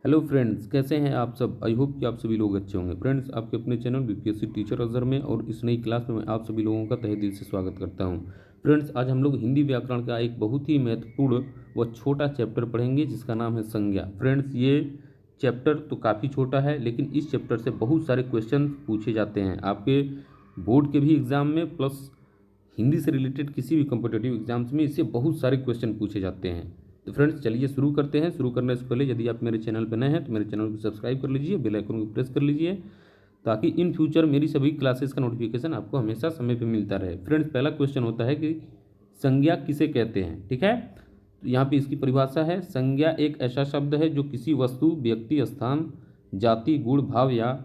Hello friends, कैसे हैं आप सब। आई होप कि आप सभी लोग अच्छे होंगे। फ्रेंड्स, आपके अपने चैनल बीपीएससी टीचर अजहर में और इस नई क्लास में मैं आप सभी लोगों का तहे दिल से स्वागत करता हूं। फ्रेंड्स, आज हम लोग हिंदी व्याकरण का एक बहुत ही महत्वपूर्ण व छोटा चैप्टर पढ़ेंगे जिसका नाम है संज्ञा। फ्रेंड्स, ये चैप्टर तो काफ़ी छोटा है, लेकिन इस चैप्टर से बहुत सारे क्वेश्चन पूछे जाते हैं आपके बोर्ड के भी एग्ज़ाम में, प्लस हिंदी से रिलेटेड किसी भी कॉम्पिटिटिव एग्जाम्स में इससे बहुत सारे क्वेश्चन पूछे जाते हैं। तो फ्रेंड्स, चलिए शुरू करते हैं। शुरू करने से पहले यदि आप मेरे चैनल पर नए हैं तो मेरे चैनल को सब्सक्राइब कर लीजिए, बेल आइकन को प्रेस कर लीजिए, ताकि इन फ्यूचर मेरी सभी क्लासेस का नोटिफिकेशन आपको हमेशा समय पर मिलता रहे। फ्रेंड्स, पहला क्वेश्चन होता है कि संज्ञा किसे कहते हैं। ठीक है, तो यहाँ पे इसकी परिभाषा है, संज्ञा एक ऐसा शब्द है जो किसी वस्तु, व्यक्ति, स्थान, जाति, गुण, भाव या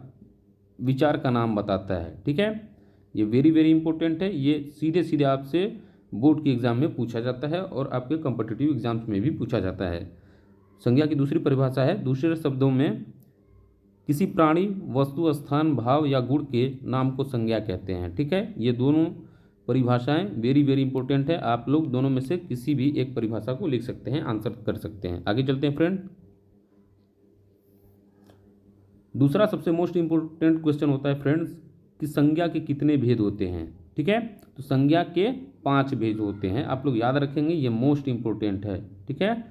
विचार का नाम बताता है। ठीक है, ये वेरी वेरी इंपॉर्टेंट है। ये सीधे सीधे आपसे बोर्ड के एग्जाम में पूछा जाता है और आपके कॉम्पिटिटिव एग्जाम्स में भी पूछा जाता है। संज्ञा की दूसरी परिभाषा है, दूसरे शब्दों में किसी प्राणी, वस्तु, स्थान, भाव या गुण के नाम को संज्ञा कहते हैं। ठीक है, ये दोनों परिभाषाएं वेरी वेरी इंपॉर्टेंट है। आप लोग दोनों में से किसी भी एक परिभाषा को लिख सकते हैं, आंसर कर सकते हैं। आगे चलते हैं फ्रेंड। दूसरा सबसे मोस्ट इंपॉर्टेंट क्वेश्चन होता है फ्रेंड्स कि संज्ञा के कितने भेद होते हैं। ठीक है, तो संज्ञा के 5 भेद होते हैं। आप लोग याद रखेंगे, ये मोस्ट इंपॉर्टेंट है। ठीक है,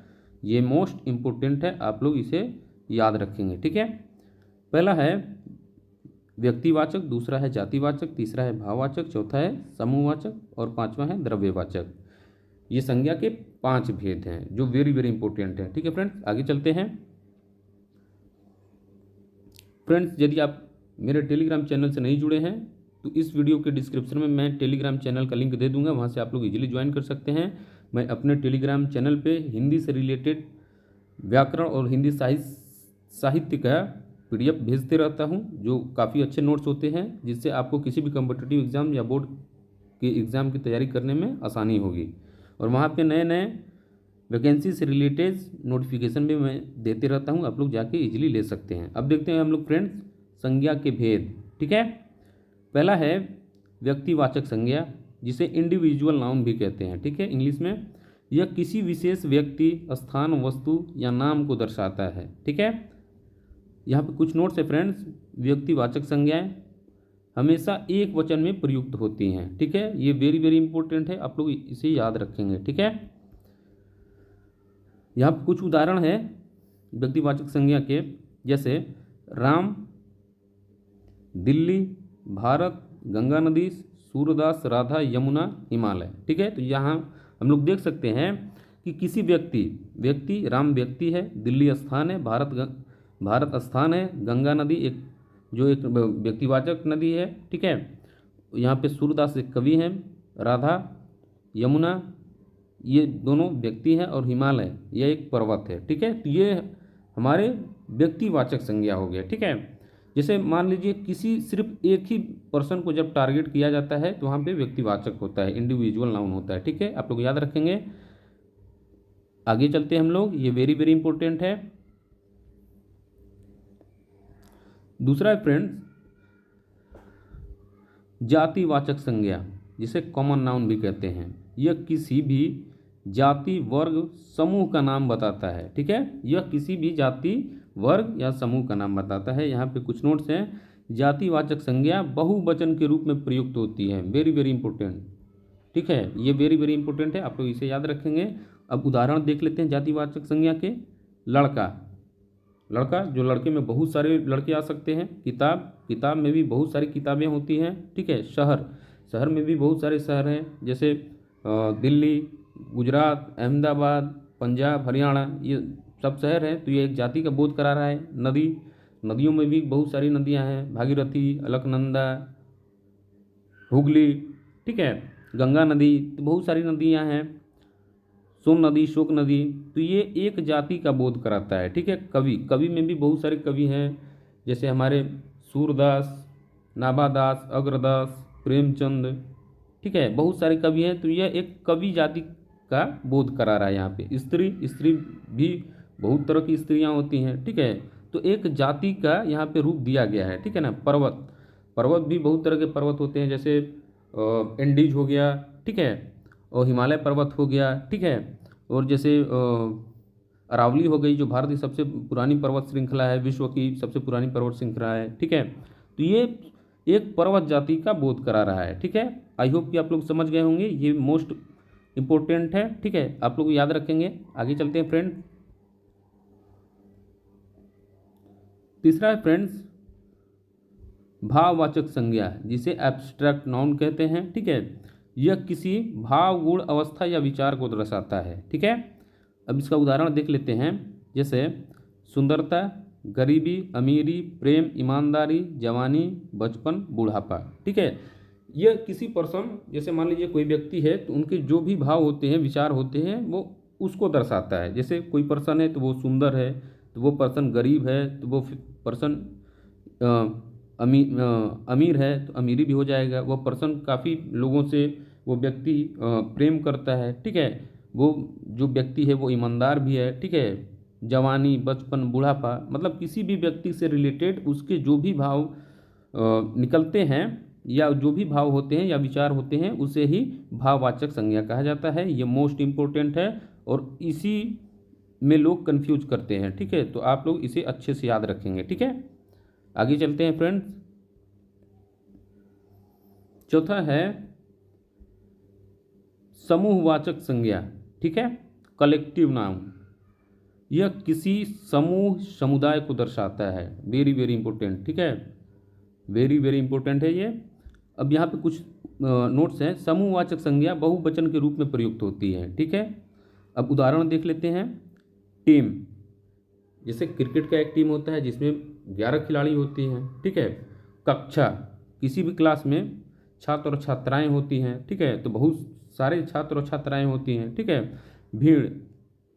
ये मोस्ट इंपॉर्टेंट है, आप लोग इसे याद रखेंगे। ठीक है, पहला है व्यक्तिवाचक, दूसरा है जातिवाचक, तीसरा है भाववाचक, चौथा है समूहवाचक और पांचवा है द्रव्यवाचक। ये संज्ञा के 5 भेद हैं जो वेरी वेरी इंपॉर्टेंट है। ठीक है फ्रेंड्स, आगे चलते हैं। फ्रेंड्स, यदि आप मेरे टेलीग्राम चैनल से नहीं जुड़े हैं तो इस वीडियो के डिस्क्रिप्शन में मैं टेलीग्राम चैनल का लिंक दे दूंगा, वहां से आप लोग इजीली ज्वाइन कर सकते हैं। मैं अपने टेलीग्राम चैनल पे हिंदी से रिलेटेड व्याकरण और हिंदी साहित्य का पीडीएफ भेजते रहता हूं, जो काफ़ी अच्छे नोट्स होते हैं, जिससे आपको किसी भी कॉम्पिटिटिव एग्जाम या बोर्ड के एग्ज़ाम की तैयारी करने में आसानी होगी। और वहाँ पर नए नए वैकेंसी से रिलेटेड नोटिफिकेशन भी मैं देते रहता हूँ, आप लोग जाके इजीली ले सकते हैं। अब देखते हैं हम लोग फ्रेंड्स संज्ञा के भेद। ठीक है, पहला है व्यक्तिवाचक संज्ञा, जिसे इंडिविजुअल नाउन भी कहते हैं। ठीक है, इंग्लिश में यह किसी विशेष व्यक्ति, स्थान, वस्तु या नाम को दर्शाता है। ठीक है, यहाँ पे कुछ नोट्स है फ्रेंड्स। व्यक्तिवाचक संज्ञाएं हमेशा एक वचन में प्रयुक्त होती हैं। ठीक है, ये वेरी वेरी इंपॉर्टेंट है, आप लोग इसे याद रखेंगे। ठीक है, यहाँ पर कुछ उदाहरण है व्यक्तिवाचक संज्ञा के, जैसे राम, दिल्ली, भारत, गंगा नदी, सूरदास, राधा, यमुना, हिमालय। ठीक है, तो यहाँ हम लोग देख सकते हैं कि किसी व्यक्ति राम व्यक्ति है, दिल्ली स्थान है, भारत स्थान है, गंगा नदी एक व्यक्तिवाचक नदी है। ठीक है, यहाँ पे सूरदास एक कवि हैं, राधा, यमुना ये दोनों व्यक्ति हैं और हिमालय यह एक पर्वत है। ठीक है, तो ये हमारे व्यक्तिवाचक संज्ञा हो गया। ठीक है, जैसे मान लीजिए किसी सिर्फ एक ही पर्सन को जब टारगेट किया जाता है तो वहाँ पे व्यक्तिवाचक होता है, इंडिविजुअल नाउन होता है। ठीक है, आप लोग याद रखेंगे। आगे चलते हैं हम लोग, ये वेरी वेरी इंपॉर्टेंट है। दूसरा है फ्रेंड्स जातिवाचक संज्ञा, जिसे कॉमन नाउन भी कहते हैं। यह किसी भी जाति, वर्ग, समूह का नाम बताता है। ठीक है, यह किसी भी जाति, वर्ग या समूह का नाम बताता है। यहाँ पे कुछ नोट्स हैं। जातिवाचक संज्ञा बहुवचन के रूप में प्रयुक्त होती है, वेरी वेरी इंपॉर्टेंट। ठीक है, ये वेरी वेरी इंपॉर्टेंट है, आप लोग इसे याद रखेंगे। अब उदाहरण देख लेते हैं जातिवाचक संज्ञा के। लड़का, जो लड़के में बहुत सारे लड़के आ सकते हैं। किताब में भी बहुत सारी किताबें होती हैं। ठीक है, शहर में भी बहुत सारे शहर हैं, जैसे दिल्ली, गुजरात, अहमदाबाद, पंजाब, हरियाणा, ये सब शहर हैं। तो ये एक जाति का बोध करा रहा है। नदियों में भी बहुत सारी नदियां हैं, भागीरथी, अलकनंदा, हुगली। ठीक है, गंगा नदी, तो बहुत सारी नदियां हैं, सोन नदी, शोक नदी। तो ये एक जाति का बोध कराता है। ठीक है, कवि में भी बहुत सारे कवि हैं, जैसे हमारे सूरदास, नाभादास, अग्रदास, प्रेमचंद। ठीक है, बहुत सारे कवि हैं। तो यह एक कवि जाति का बोध करा रहा है। यहाँ पे स्त्री भी बहुत तरह की स्त्रियां होती हैं। ठीक है, तो एक जाति का यहाँ पे रूप दिया गया है। ठीक है ना। पर्वत भी बहुत तरह के पर्वत होते हैं, जैसे एंडीज हो गया। ठीक है, और हिमालय पर्वत हो गया। ठीक है, और जैसे अरावली हो गई जो भारत की सबसे पुरानी पर्वत श्रृंखला है, विश्व की सबसे पुरानी पर्वत श्रृंखला है। ठीक है, तो ये एक पर्वत जाति का बोध करा रहा है। ठीक है, आई होप कि आप लोग समझ गए होंगे, ये मोस्ट इंपॉर्टेंट है। ठीक है, आप लोग याद रखेंगे। आगे चलते हैं फ्रेंड्स। तीसरा है फ्रेंड्स भाववाचक संज्ञा, जिसे एब्स्ट्रैक्ट नाउन कहते हैं। ठीक है, यह किसी भाव, गुण, अवस्था या विचार को दर्शाता है। ठीक है, अब इसका उदाहरण देख लेते हैं, जैसे सुंदरता, गरीबी, अमीरी, प्रेम, ईमानदारी, जवानी, बचपन, बुढ़ापा। ठीक है, यह किसी पर्सन, जैसे मान लीजिए कोई व्यक्ति है तो उनके जो भी भाव होते हैं, विचार होते हैं, वो उसको दर्शाता है। जैसे कोई पर्सन है तो वो सुंदर है, तो वो पर्सन गरीब है तो वो पर्सन अमीर है तो अमीरी भी हो जाएगा। वो पर्सन काफ़ी लोगों से वो व्यक्ति प्रेम करता है। ठीक है, वो जो व्यक्ति है वो ईमानदार भी है। ठीक है, जवानी, बचपन, बुढ़ापा, मतलब किसी भी व्यक्ति से रिलेटेड उसके जो भी भाव निकलते हैं या जो भी भाव होते हैं या विचार होते हैं, उसे ही भाववाचक संज्ञा कहा जाता है। ये मोस्ट इम्पोर्टेंट है और इसी में लोग कंफ्यूज करते हैं। ठीक है, तो आप लोग इसे अच्छे से याद रखेंगे। ठीक है, आगे चलते हैं फ्रेंड्स। चौथा है समूहवाचक संज्ञा। ठीक है, कलेक्टिव नाउन, यह किसी समूह, समुदाय को दर्शाता है। Very very important. ठीक है, वेरी वेरी इंपॉर्टेंट है ये। अब यहाँ पे कुछ नोट्स हैं। समूहवाचक संज्ञा बहुवचन के रूप में प्रयुक्त होती है। ठीक है, अब उदाहरण देख लेते हैं। टीम, जैसे क्रिकेट का एक टीम होता है जिसमें 11 खिलाड़ी होती हैं। ठीक है, कक्षा, किसी भी क्लास में छात्र और छात्राएं होती हैं। ठीक है, तो बहुत सारे छात्र और छात्राएं होती हैं। ठीक है, भीड़,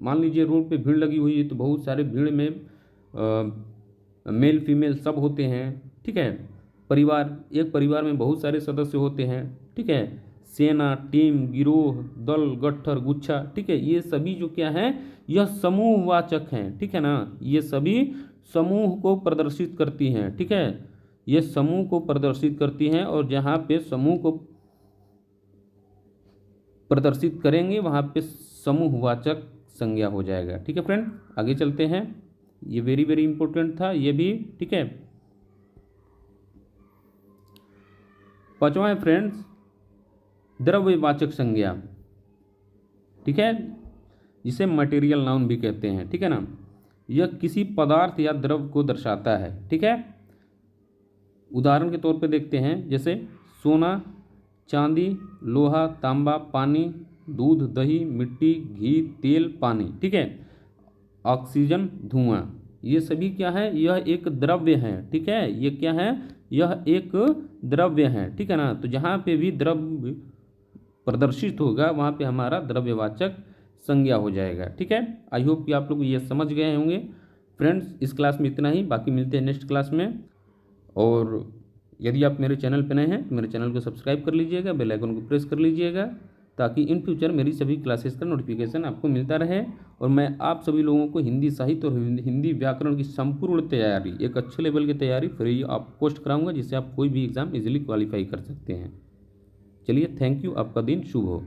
मान लीजिए रोड पे भीड़ लगी हुई है तो बहुत सारे भीड़ में मेल फीमेल सब होते हैं। ठीक है, परिवार, एक परिवार में बहुत सारे सदस्य होते हैं। ठीक है, सेना, टीम, गिरोह, दल, गट्ठर, गुच्छा। ठीक है, ये सभी जो क्या है, यह समूहवाचक हैं। ठीक है ना, ये सभी समूह को प्रदर्शित करती हैं। ठीक है, ये समूह को प्रदर्शित करती हैं और जहाँ पे समूह को प्रदर्शित करेंगे वहाँ पे समूहवाचक संज्ञा हो जाएगा। ठीक है फ्रेंड, आगे चलते हैं। ये वेरी वेरी इंपॉर्टेंट था ये भी। ठीक है, पांचवा है फ्रेंड्स द्रव्यवाचक संज्ञा। ठीक है, जिसे मटेरियल नाउन भी कहते हैं। ठीक है ना, यह किसी पदार्थ या द्रव को दर्शाता है। ठीक है, उदाहरण के तौर पे देखते हैं, जैसे सोना, चांदी, लोहा, तांबा, पानी, दूध, दही, मिट्टी, घी, तेल, पानी। ठीक है, ऑक्सीजन, धुआं, ये सभी क्या है, यह एक द्रव्य है। ठीक है, ये क्या है, यह एक द्रव्य है। ठीक है ना, तो जहाँ पे भी द्रव्य प्रदर्शित होगा वहाँ पे हमारा द्रव्यवाचक संज्ञा हो जाएगा। ठीक है, आई होप कि आप लोग ये समझ गए होंगे। फ्रेंड्स, इस क्लास में इतना ही, बाकी मिलते हैं नेक्स्ट क्लास में। और यदि आप मेरे चैनल पर नए हैं तो मेरे चैनल को सब्सक्राइब कर लीजिएगा, बेल आइकन को प्रेस कर लीजिएगा, ताकि इन फ्यूचर मेरी सभी क्लासेस का नोटिफिकेशन आपको मिलता रहे। और मैं आप सभी लोगों को हिंदी साहित्य और हिंदी व्याकरण की संपूर्ण तैयारी, एक अच्छे लेवल की तैयारी फ्री आप पोस्ट कराऊंगा, जिससे आप कोई भी एग्ज़ाम इजीली क्वालिफाई कर सकते हैं। चलिए, थैंक यू, आपका दिन शुभ हो।